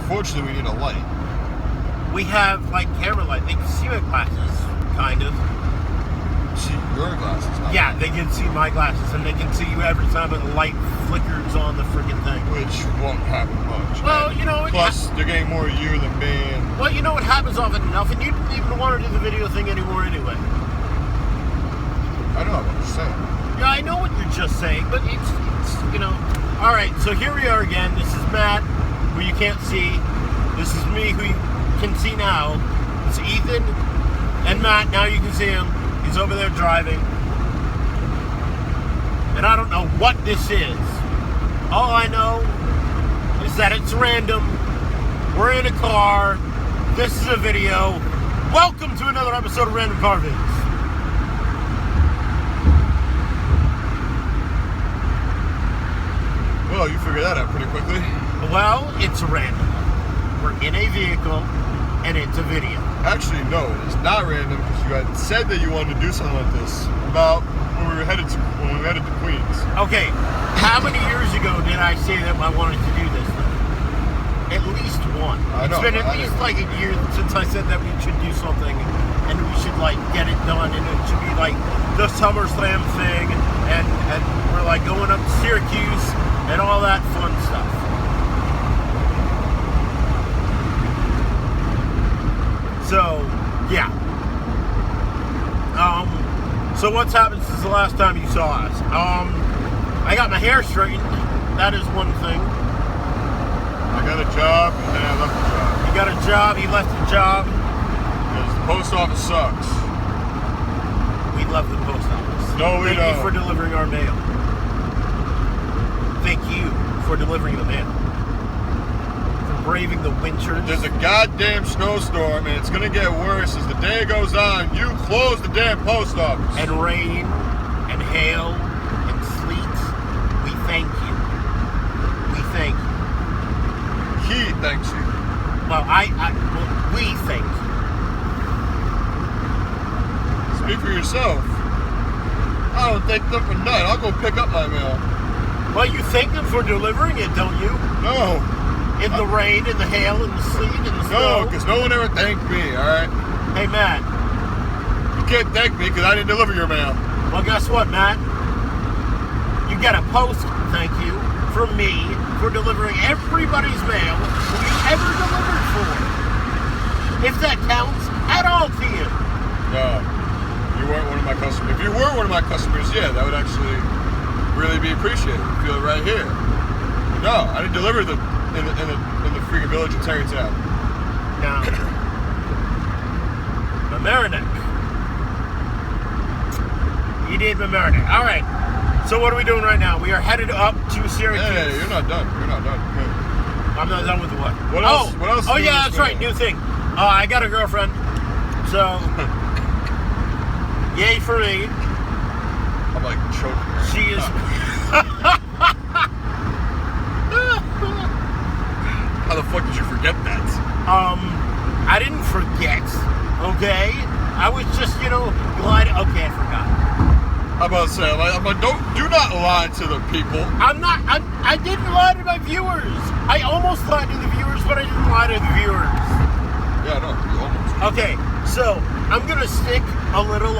unfortunately, we need a light. We have, like, camera light. They can see my glasses, kind of. See your glasses? Yeah, they can see my glasses, and they can see you every time the light flickers on the freaking thing. Which won't happen much. Well, you know... Plus, they're getting more of you than me, and... Well, you know, it happens often enough, and you didn't even want to do the video thing anymore anyway. I know what you're saying. Yeah, I know what you're just saying, but it's you know... Alright, so here we are again. This is Matt, who you can't see. This is me, who you can see now. It's Ethan and Matt. Now you can see him. He's over there driving. And I don't know what this is. All I know is that it's random. We're in a car. This is a video. Welcome to another episode of Random Car Vids. Well, you figured that out pretty quickly. Well, it's random. We're in a vehicle, and it's a video. Actually, no, it's not random because you had said that you wanted to do something like this about when we headed to Queens. Okay, how many years ago did I say that I wanted to do this though? At least one. It's been at least like a year since I said that we should do something and we should like get it done, and it should be like the Summerslam thing, and we're like going up to Syracuse and all that fun stuff. So, yeah. So what's happened since the last time you saw us? I got my hair straightened. That is one thing. I got a job, and then I left the job. You got a job, you left the job. Because the post office sucks. We love the post office. No, we don't. Thank you for delivering our mail. Thank you for delivering the mail. Braving the winters. There's a goddamn snowstorm, and it's gonna get worse as the day goes on. You close the damn post office. And rain, and hail, and sleet. We thank you. We thank you. He thanks you. Well, we thank you. Speak for yourself. I don't thank them for nothing. I'll go pick up my mail. Well, you thank them for delivering it, don't you? No. In the rain, in the hail, in the sleet, in the snow. No, because no one ever thanked me, alright? Hey, Matt. You can't thank me because I didn't deliver your mail. Well, guess what, Matt? You get a post, thank you, from me for delivering everybody's mail we ever delivered for. If that counts at all to you. No. You weren't one of my customers. If you were one of my customers, yeah, that would actually really be appreciated. Feel it right here. No, I didn't deliver in the freaking village of Terrytown. Now, Mamaroneck. You did Mamaroneck. All right. So what are we doing right now? We are headed up to Syracuse. Hey, you're not done. You're not done. Good. I'm not done with what? What else? What else? Oh yeah, that's right. New thing. I got a girlfriend. So, yay for me. I'm like choking. She is. How the fuck did you forget that? I didn't forget, okay? I was just, glad. Okay, I forgot. I'm about to say, do not lie to the people. I didn't lie to my viewers. I almost lied to the viewers, but I didn't lie to the viewers. Yeah, no, you almost. Okay, so, I'm gonna stick a little,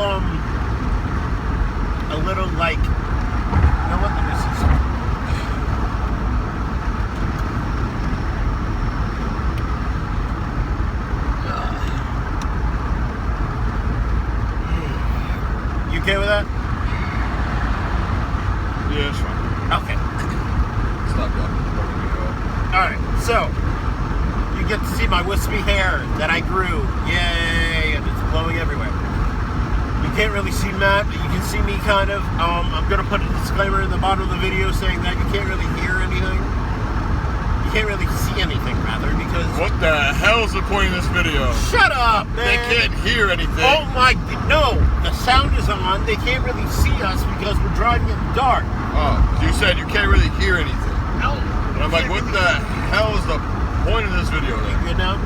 like, you know what, let me see something. Okay with that? Yeah, it's fine. Okay. Stop that. Alright, so you get to see my wispy hair that I grew. Yay! And it's blowing everywhere. You can't really see Matt, but you can see me kind of. I'm gonna put a disclaimer in the bottom of the video saying that you can't really hear anything. You can't really see anything, rather, because... What the hell's the point of this video? Shut up, man! They can't hear anything. Oh my... No! The sound is on. They can't really see us because we're driving in the dark. Oh, you said you can't really hear anything. No. And I'm like, what the hell is the point of this video then? You good now?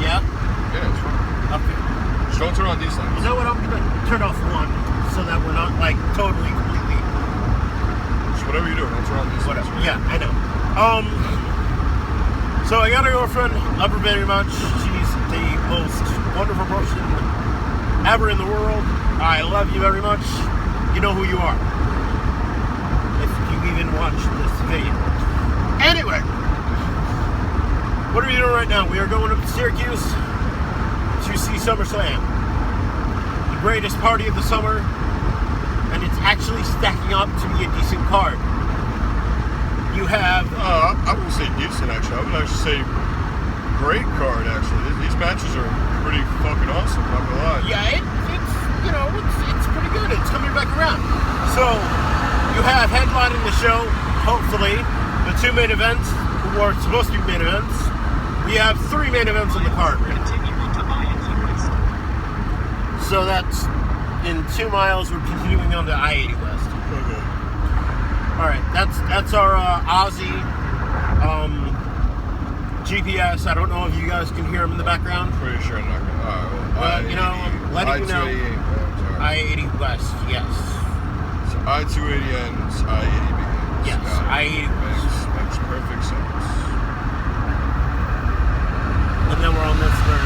Yeah? Yeah, it's fine. Okay. Just don't turn on these lights. You know what? I'm going to turn off one so that we're not, like, totally, completely... Just whatever you do, don't turn on these lights. Yeah, I know. So I got a girlfriend, love her very much. She's the most wonderful person ever in the world. I love you very much. You know who you are. If you even watch this video. Anyway, what are we doing right now? We are going up to Syracuse to see Summerslam. The greatest party of the summer. And it's actually stacking up to be a decent card. You have... I wouldn't say decent, actually. I would actually say great card, actually. These matches are pretty fucking awesome, not gonna lie. Yeah, it's pretty good. It's coming back around. So, you have headlining the show, hopefully, the two main events, or supposed to be main events. We have three main events on the card. So that's, in 2 miles, we're continuing on to I-80 West. Okay. Alright, that's our Aussie GPS. I don't know if you guys can hear him in the background. Pretty sure I'm not gonna. But, you know, I'm letting you know. I-80 West, yes. So I-280 ends, I-80 begins. Yes, I-80 West. Makes perfect sense. And then we're on this for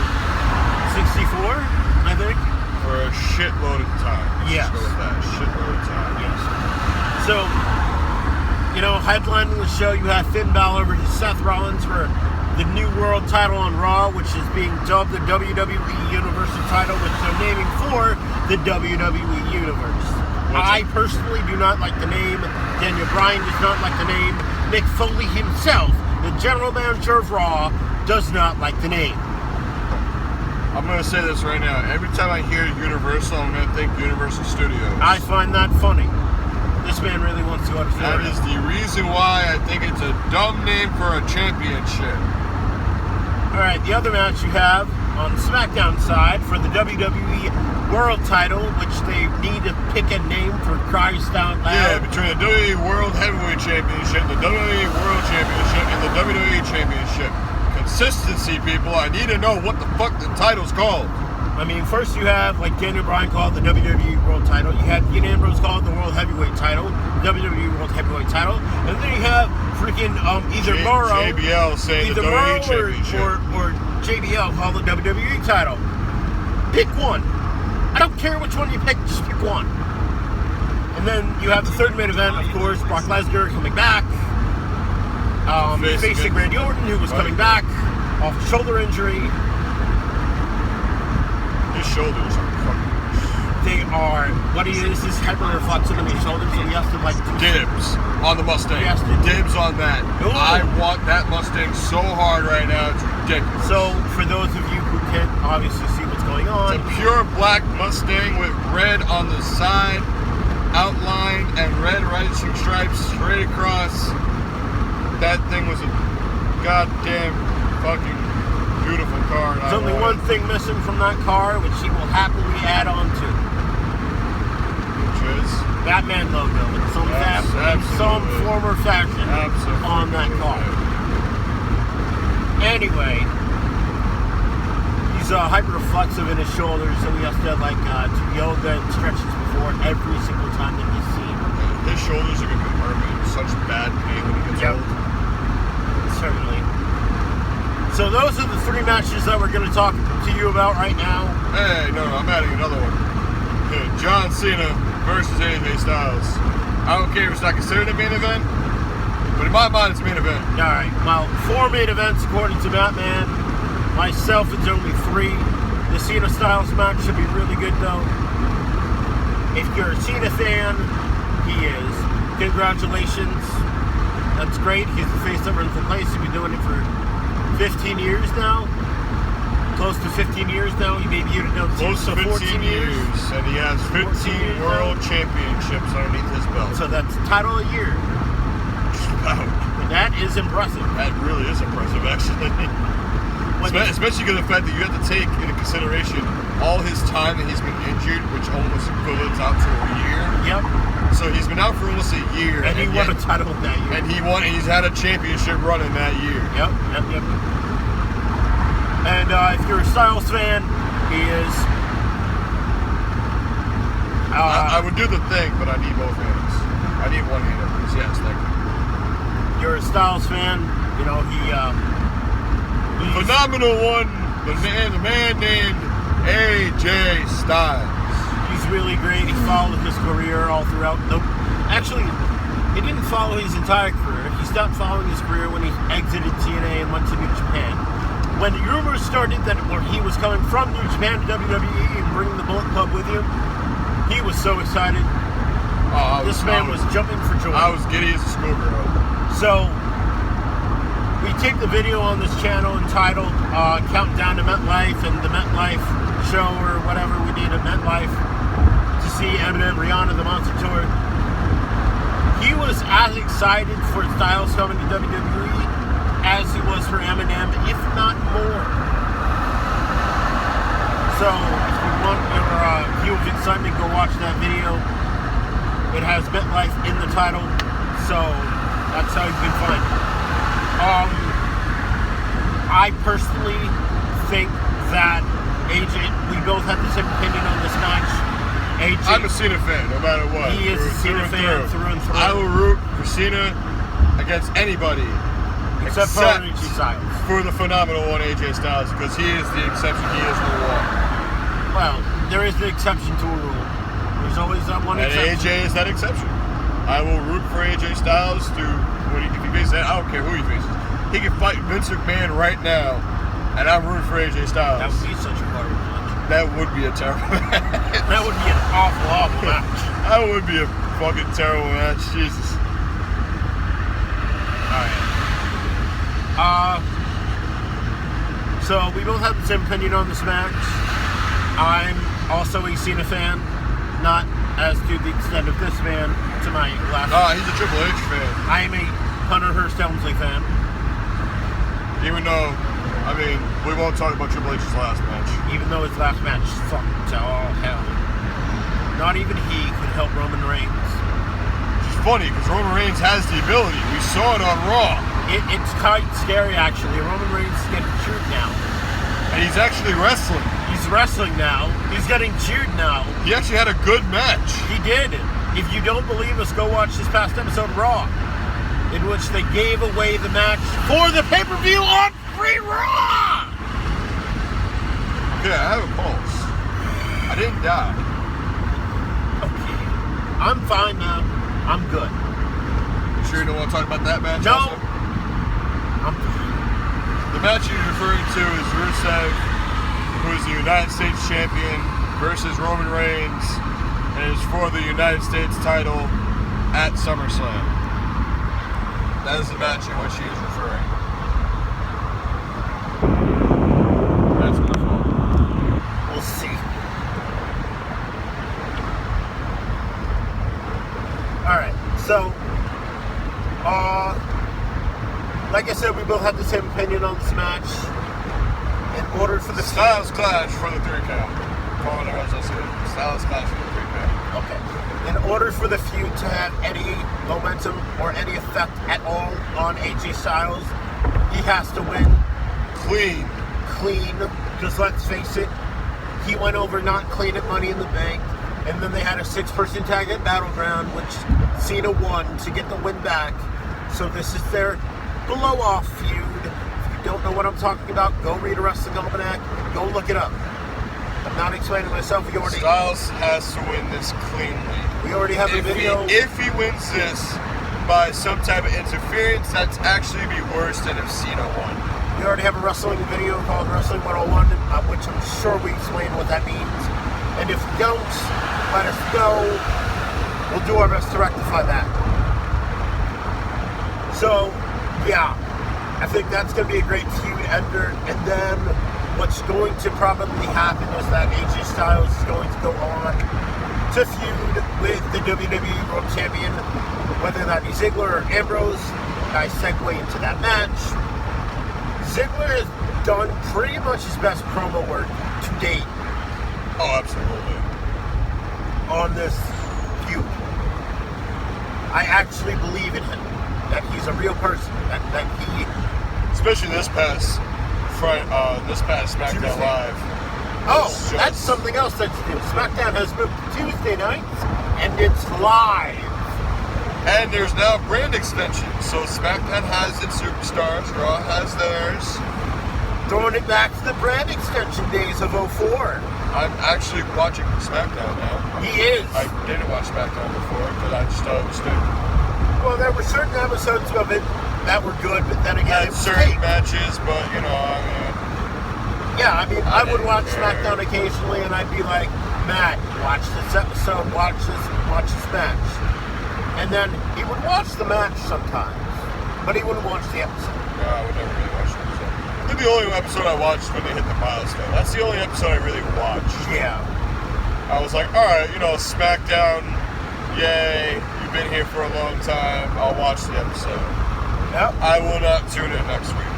64, I think. For a shitload of time. Yes. Let's go with that. Shitload of time. Yes. So, you know, headlining the show, you have Finn Balor versus Seth Rollins for the new world title on Raw, which is being dubbed the WWE Universal title, which they're naming for the WWE Universe. I personally do not like the name. Daniel Bryan does not like the name. Mick Foley himself, the general manager of Raw, does not like the name. I'm going to say this right now. Every time I hear Universal, I'm going to think Universal Studios. I find that funny. This man really wants to go to Florida. That is the reason why I think it's a dumb name for a championship. Alright, the other match you have on the SmackDown side for the WWE World title, which they need to pick a name for Christ out loud. Yeah, between the WWE World Heavyweight Championship, the WWE World Championship, and the WWE Championship. Consistency, people. I need to know what the fuck the title's called. I mean, first you have, like, Daniel Bryan called the WWE World title. You had Dean Ambrose called the World Heavyweight title, WWE World Heavyweight title. And then you have freaking either Morrow, JBL saying the WWE Championship. Or JBL called the WWE title. Pick one. I don't care which one you pick, just pick one. And then you have the third main event, of course, Brock Lesnar coming back. Facing Randy Orton, who was coming back off a shoulder injury. His shoulders are fucking... They are... What he is hyper-reflexive in his shoulders, so he has to, like... Dibs on the Mustang. Dibs on that. Ooh. I want that Mustang so hard right now, it's ridiculous. So, for those of you who can't obviously see what's going on... It's a pure black Mustang with red on the side, outline, and red racing stripes straight across. That thing was a goddamn fucking beautiful car. There's only one thing missing from that car, which he will happily add on to. Which is? Batman logo in some form or fashion on that car. Anyway, he's hyper-reflexive in his shoulders, so he has to do yoga and stretches before every single time that he's seen. His shoulders are going to be permanent. Such bad pain when he gets old. Certainly. So those are the three matches that we're going to talk to you about right now. Hey, no, I'm adding another one. John Cena versus AJ Styles. I don't care if it's not considered a main event, but in my mind it's a main event. Alright, well, 4 main events according to Batman. Myself, it's only 3. The Cena Styles match should be really good though. If you're a Cena fan, he is. Congratulations. That's great. He's the face that runs the place. He's been doing it for 15 years now. Close to 15 years now. He may be know close to 15 years. And he has 15 world championships underneath his belt. So that's title a year. Wow. That is impressive. That really is impressive, actually. Especially because of the fact that you have to take into consideration all his time that he's been injured, which almost equivalents out to a year. Yep. So he's been out for almost a year. And he won a title that year. And he's had a championship run in that year. Yep. And if you're a Styles fan, he is... I would do the thing, but I need both hands. I need one hand at least. Yes, thank you. You're a Styles fan, you know, phenomenal one, the man named AJ Styles. He's really great. He followed his career all throughout. Actually, he didn't follow his entire career. He stopped following his career when he exited TNA and went to New Japan. When the rumors started that he was coming from New Japan to WWE and bringing the Bullet Club with him, he was so excited. This man was jumping for joy. I was giddy as a schoolgirl. So, we take the video on this channel entitled Countdown to MetLife and the MetLife show or whatever we did at MetLife to see Eminem, Rihanna, the Monster Tour. He was as excited for Styles coming to WWE as he was for Eminem, if not more. So, if you want your view of excitement, go watch that video. It has MetLife in the title, so that's how you can find it. I personally think that AJ, we both have the same opinion on this match. AJ, I'm a Cena fan, no matter what. He is a Cena fan through and through. I will root for Cena against anybody except for AJ Styles. For the phenomenal one, AJ Styles, because he is the exception. He is the one. Well, there is the exception to a rule. There's always that one exception. And AJ is that exception. I will root for AJ Styles if he faces that. I don't care who he faces. He can fight Vince McMahon right now, and I'm rooting for AJ Styles. That would be such a horrible match. That would be a terrible match. That would be an awful, awful match. That would be a fucking terrible match. Jesus. Alright. So we both have the same opinion on this match. I'm also a Cena fan, not as to the extent of this man to my last. He's a Triple H fan. I am a Hunter Hearst Helmsley fan. Even though, we won't talk about Triple H's last match. Even though his last match sucked to all hell. Not even he could help Roman Reigns. Which is funny, because Roman Reigns has the ability. We saw it on Raw. It's quite scary, actually. Roman Reigns is getting cheered now. And he's actually wrestling. He's wrestling now. He's getting cheered now. He actually had a good match. He did. If you don't believe us, go watch this past episode of Raw, in which they gave away the match for the pay-per-view on Free Raw! Okay, I have a pulse. I didn't die. Okay. I'm fine now. I'm good. You sure you don't want to talk about that match? No. Also? I'm fine. The match you're referring to is Rusev, who is the United States champion, versus Roman Reigns, and is for the United States title at Summerslam. That is the match in which he is referring. That's gonna fall. We'll see. Alright, so, like I said, we both have the same opinion on this match. In order for the Styles Clash for the 3 count. Calling it as I said. Styles Clash for the 3 count. Okay. In order for the feud to have any momentum or any effect at all on AJ Styles, he has to win Clean. Because let's face it, he went over not clean at Money in the Bank, and then they had a 6-person tag at Battleground, which Cena won to get the win back. So this is their blow-off feud. If you don't know what I'm talking about, go read a Wrestling Almanac. Go look it up. I'm not explaining myself. Styles has to win this cleanly. We already have a video. If he wins this by some type of interference, that's actually be worse than if Cena won. We already have a wrestling video called Wrestling 101, which I'm sure we explain what that means. And if we don't, let us know. We'll do our best to rectify that. So, yeah, I think that's going to be a great feud ender. And then what's going to probably happen is that AJ Styles is going to go on to feud with the WWE World Champion, whether that be Ziggler or Ambrose. I segue into that match. Ziggler has done pretty much his best promo work to date. Oh, absolutely. On this feud. I actually believe in him. That he's a real person. That he... Especially this past SmackDown Tuesday. Live. Oh, that's something else that's new. SmackDown has moved to Tuesday nights, and it's live. And there's now brand extensions. So SmackDown has its superstars, Raw has theirs. Throwing it back to the brand extension days of 04. I'm actually watching SmackDown now. He is. I didn't watch SmackDown before because I just thought it was stupid. Well, there were certain episodes of it that were good, but then again, it was certain matches, but you know, I mean. Yeah, I mean, I would watch SmackDown occasionally, and I'd be like, Matt, watch this episode, watch this match. And then he would watch the match sometimes, but he wouldn't watch the episode. No, I would never really watch the episode. I think the only episode I watched when they hit the milestone. That's the only episode I really watched. Yeah. I was like, alright, you know, SmackDown, yay, you've been here for a long time, I'll watch the episode. Yep. I will not tune in next week.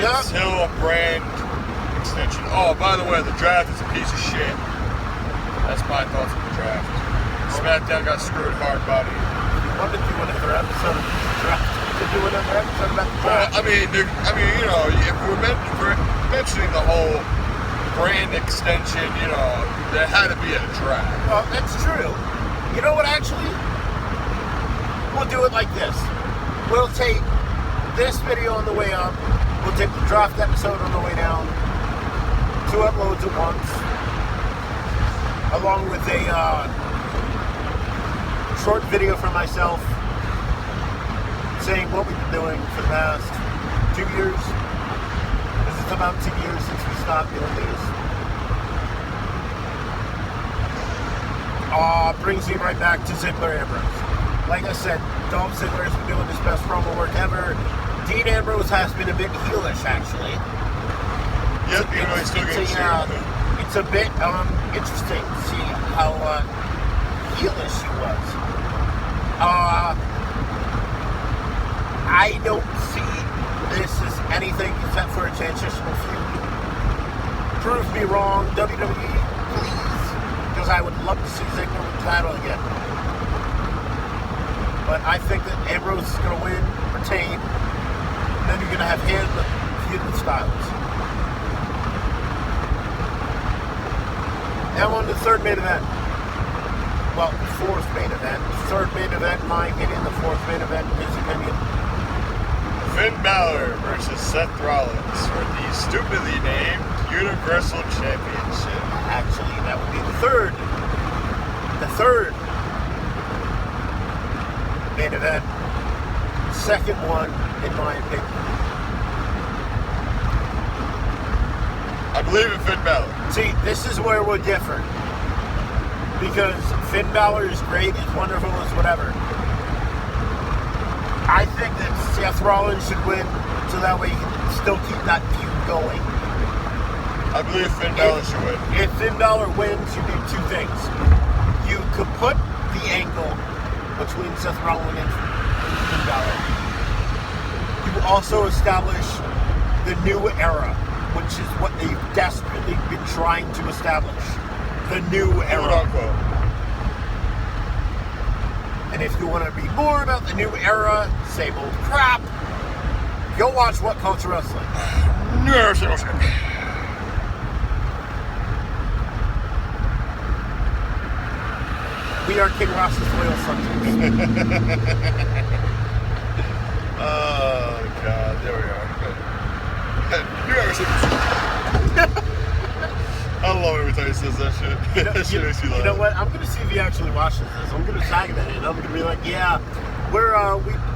Yep. Until a brand extension. Oh, by the way, the draft is a piece of shit. That's my thoughts on the draft. SmackDown got screwed hard body. You want to do another episode of the draft? To do another episode about the draft? Well, I mean, you know, if we're mentioning the whole brand extension, you know, there had to be a draft. Well, that's true. You know what, actually? We'll do it like this. We'll take this video on the way up. We'll take the draft episode on the way down. 2 uploads at once. Along with a short video for myself saying what we've been doing for the past 2 years. This is about 2 years since we stopped doing these. Brings me right back to Ziggler Ambrose. Like I said, Dolph Ziggler has been doing his best promo work ever. Dean Ambrose has been a bit heelish, actually. Yep, you know, he's still getting it's a bit interesting to see how heelish he was. I don't see this as anything except for a transitional feud. Prove me wrong, WWE, please, because I would love to see Ziggler with the title again. But I think that Ambrose is going to win, retain, and then you're going to have him feud with Styles. Now on to the third main event. Well, the fourth main event. The third main event, in my opinion. The fourth main event, in his opinion. Finn Balor versus Seth Rollins for the stupidly named Universal Championship. Actually, that would be the third. The third main event. Second one, in my opinion. I believe in Finn Balor. See, this is where we're different. Because Finn Balor is great, is wonderful, is whatever. I think that Seth Rollins should win, so that way he can still keep that feud going. I believe Finn Balor should win. If Finn Balor wins, you do 2 things. You could put the angle between Seth Rollins and Finn Balor. You also establish the new era, which is what they've desperately been trying to establish. The new era. And if you want to read more about the new era, same old crap, go watch What Culture Wrestling. We are King Ross's loyal subjects. Oh, God. There we are. I love it every time he says that shit. That shit makes me laugh. You know what? I'm gonna see if he actually watches this. I'm gonna tag him in it, and I'm gonna be like, yeah,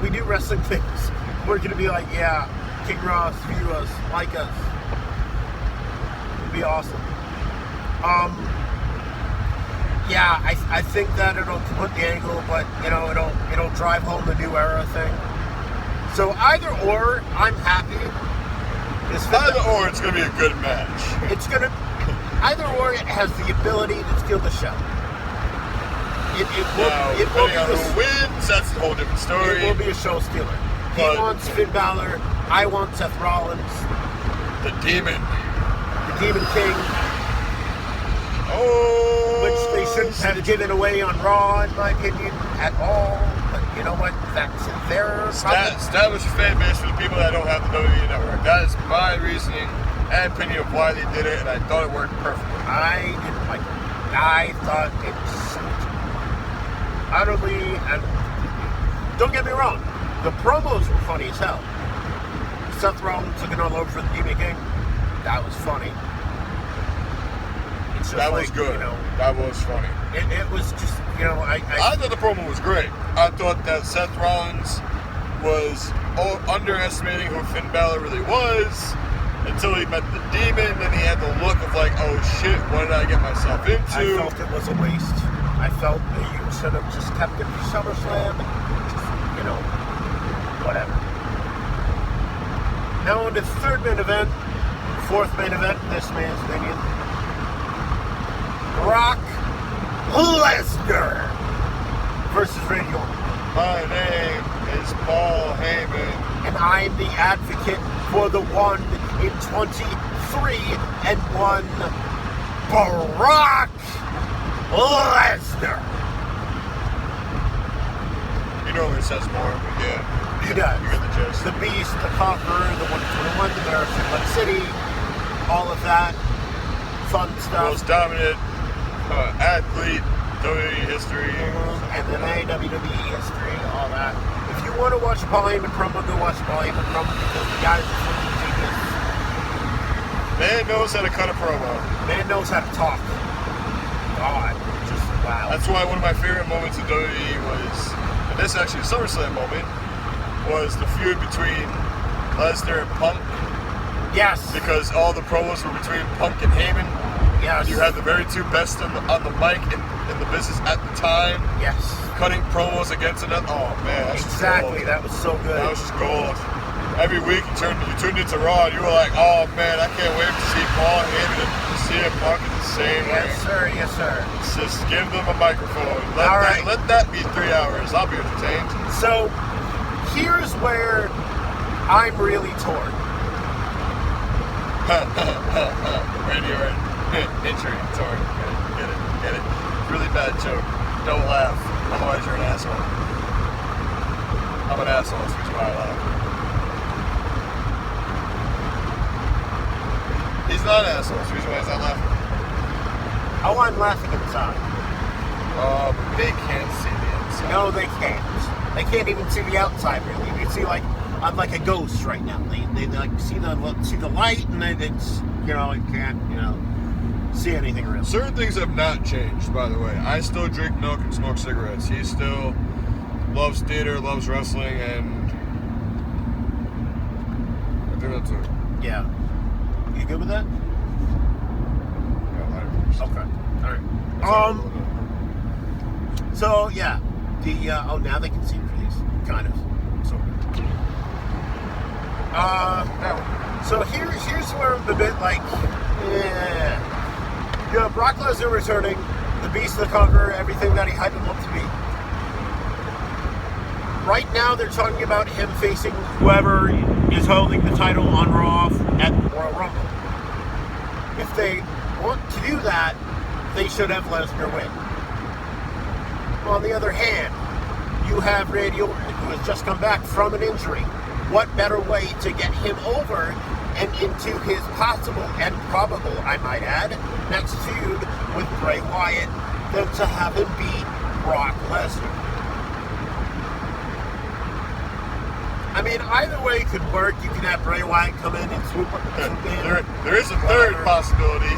we do wrestling things. We're gonna be like, yeah, King Ross, view us, like us. It'd be awesome. Yeah, I think that it'll put the angle, but you know, it'll drive home the new era thing. So either or, I'm happy. Either or, it's gonna be a good match. It's gonna. Either or, it has the ability to steal the show. It will be who wins, that's a whole different story. It will be a show stealer. He wants Finn Balor. I want Seth Rollins. The Demon. The Demon King. Oh. Which they shouldn't have given away on Raw, in my opinion, at all. But you know what? That's their problem. Establish a fan base for the people that don't have the WWE Network. That is my reasoning and opinion of why they did it, and I thought it worked perfectly. I didn't like it. I thought it sucked. Utterly, and don't get me wrong, the promos were funny as hell. Seth Rollins took it all over for the Demon King. That was funny. It's just that was good. That was funny. It was just, I thought the promo was great. I thought that Seth Rollins was underestimating who Finn Balor really was until he met the Demon, and he had the look of like, oh shit, what did I get myself into? I felt it was a waste. I felt that you should have just kept it for SummerSlam. Just, whatever. Now on to the third main event, fourth main event, this man's opinion. Brock Lesnar versus Randy Orton. My name is Paul Heyman. And I'm the advocate for the 1 in 23-1 Brock Lesnar. He normally says more, but yeah. He does. You get the gist. The Beast, the Conqueror, the 121, the Mayor of Suplex City, all of that fun stuff. Most dominant athlete, WWE history. And then WWE history, all that. If you want to watch Paul Heyman promo, go watch Paul Heyman promo because the guy is a fucking genius. Man knows how to cut a promo. Man knows how to talk. God, just wow. That's why one of my favorite moments in WWE was, and this is actually a SummerSlam moment, was the feud between Lesnar and Punk. Yes. Because all the promos were between Punk and Heyman. Yes. You had the very two best on the mic in the business at the time. Yes. Cutting promos against another. Oh man, that's exactly. Just gold. That was so good. That was just gold. Every week you tuned into Raw, and you were like, oh man, I can't wait to see Paul Heyman and CM Punk in the same ring. Yes, sir. Yes, sir. Just give them a microphone. Let that be 3 hours. I'll be entertained. So here's where I'm really torn. Randy Orton. Injury, torn. Get it. Really bad joke. Don't laugh, otherwise you're an asshole. I'm an asshole, that's the reason why I laugh. He's not an asshole, that's the reason why he's not laughing. Oh, I'm laughing inside. Oh, but they can't see the inside. No, they can't. They can't even see the outside, really. You can see, like, I'm like a ghost right now. They like see the light, and then it's, you can't, see anything real. Certain things have not changed, by the way. I still drink milk and smoke cigarettes. He still loves theater, loves wrestling, and I think that's it. Yeah. You good with that? Yeah, okay. All right. So yeah, now they can see your face, kind of, sort of. So here's where I'm a bit like, Brock Lesnar returning, the Beast, the Conqueror, everything that he hyped him up to be. Right now, they're talking about him facing whoever is holding the title on Raw at Royal Rumble. If they want to do that, they should have Lesnar win. On the other hand, you have Randy Orton, who has just come back from an injury. What better way to get him over and into his possible and probable, I might add, next feud with Bray Wyatt than to have him beat Brock Lesnar? I mean, either way could work. You can have Bray Wyatt come in and swoop in. There is a third possibility.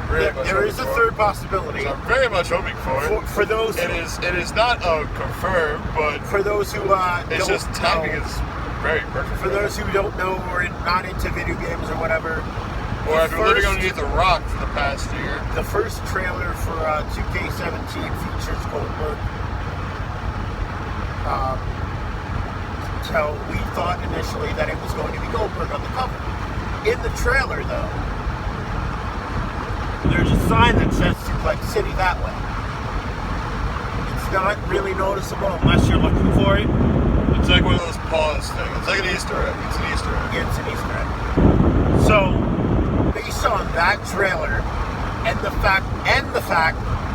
There is a third possibility. I'm very much hoping for it. For those, it is not confirmed, but for those who it's just timing is very perfect. For those who don't know or not into video games or whatever, or have been living underneath a rock for the past year. The first trailer for 2K17 features Goldberg. So we thought initially that it was going to be Goldberg on the cover. In the trailer, though, there's a sign that says Suplex City that way. It's not really noticeable unless you're looking for it. It's like one of those pause things. It's like an Easter egg. It's an Easter egg. It's an Easter egg. So, based on that trailer and the fact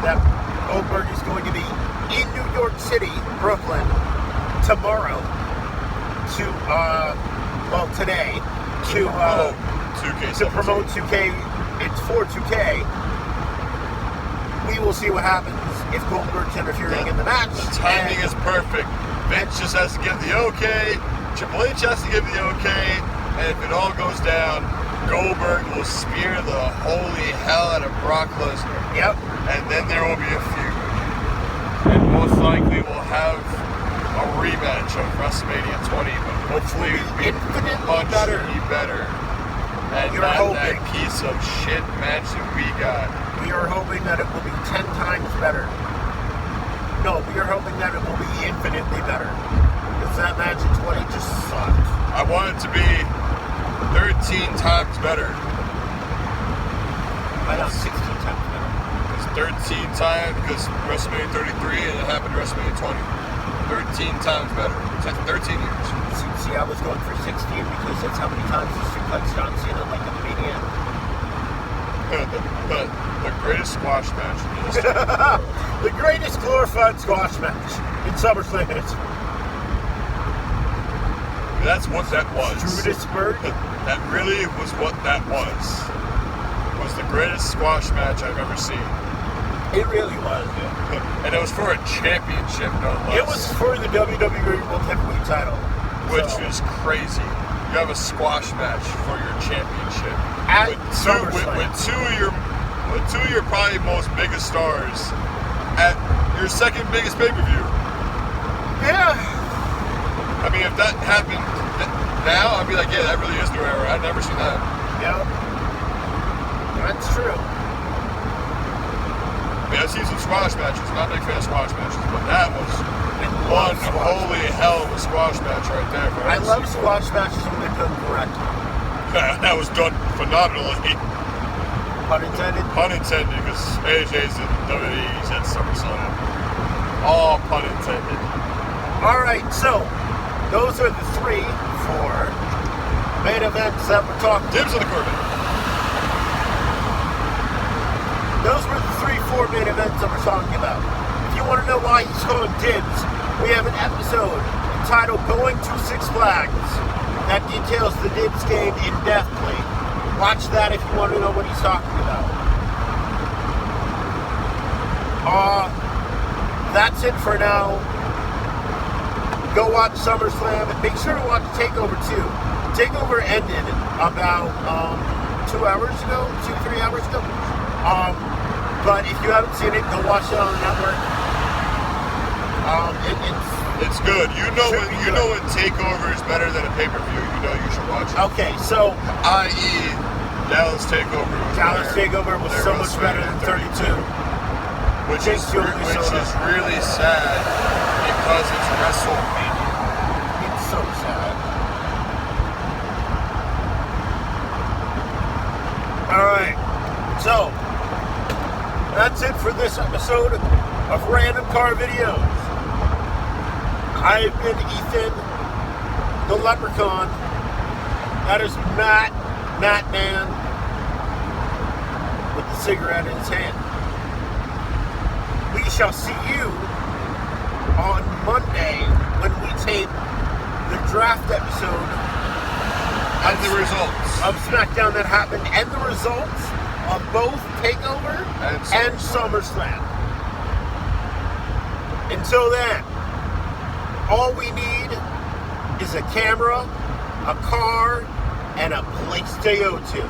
that Goldberg is going to be in New York City, Brooklyn, tomorrow, today, to 2K to promote 2K. It's for 2K. We will see what happens if Goldberg's interfering in the match. The timing is perfect. Vince just has to give the okay. Triple H has to give the okay, and if it all goes down, Goldberg will spear the holy hell out of Brock Lesnar. Yep. And then there will be a feud. And most likely we'll have a rematch of WrestleMania 20, but hopefully it'll be much better. And not that piece of shit match that we got. We are hoping that it will be 10 times better. No, we are hoping that it will be infinitely better. Because that match in 20 just sucked. I want it to be 13 times better. I know, 16 times better. It's 13 times, because WrestleMania 33 and it happened to WrestleMania 20. 13 times better. It's 13 years. See, I was going for 16 because that's how many times he suplexed John Cena like a maniac. The greatest squash match in history. The greatest glorified squash match in Summerslam history. That's what that was. Strudisburg? That really was what that was. It was the greatest squash match I've ever seen. It really was. And it was for a championship, no less. It was for the WWE World Heavyweight title. Which is crazy. You have a squash match for your championship. At with two of your probably most biggest stars at your second biggest pay-per-view. Yeah. I mean, if that happened now, I'd be like, yeah, that really is the era. I've never seen that. Yeah. That's true. I mean, I've seen some squash matches. I'm not a big fan of squash matches, but that was one holy hell of a squash match right there. I love squash matches when they're done correctly. That was done phenomenally. Pun intended? Pun intended, because AJ's in WWE, he's at SummerSlam. All pun intended. Alright, so those are the 3 for main events that we're talking about. Dibs on the Corvette. Those were the 3-4 main events that we're talking about. If you want to know why he's calling dibs, we have an episode entitled Going to Six Flags that details the dibs game in-depthly. Watch that if you want to know what he's talking about. That's it for now. Go watch SummerSlam and make sure to watch TakeOver too. TakeOver ended about 2 hours ago, 2-3 hours ago. But if you haven't seen it, go watch it on the network. It's good. You know when TakeOver is better than a pay-per-view. You know you should watch it. Okay, so i.e. Dallas TakeOver was so much better than 32. Which is really sad because it's WrestleMania. It's so sad. Alright, so that's it for this episode of Random Car Videos. I've been Ethan, the Leprechaun. That is Matt Man, with the cigarette in his hand. We shall see you on Monday when we tape the draft episode and the results of SmackDown that happened, and the results of both TakeOver and SummerSlam. Until then, all we need is a camera, a car, and a place to go to.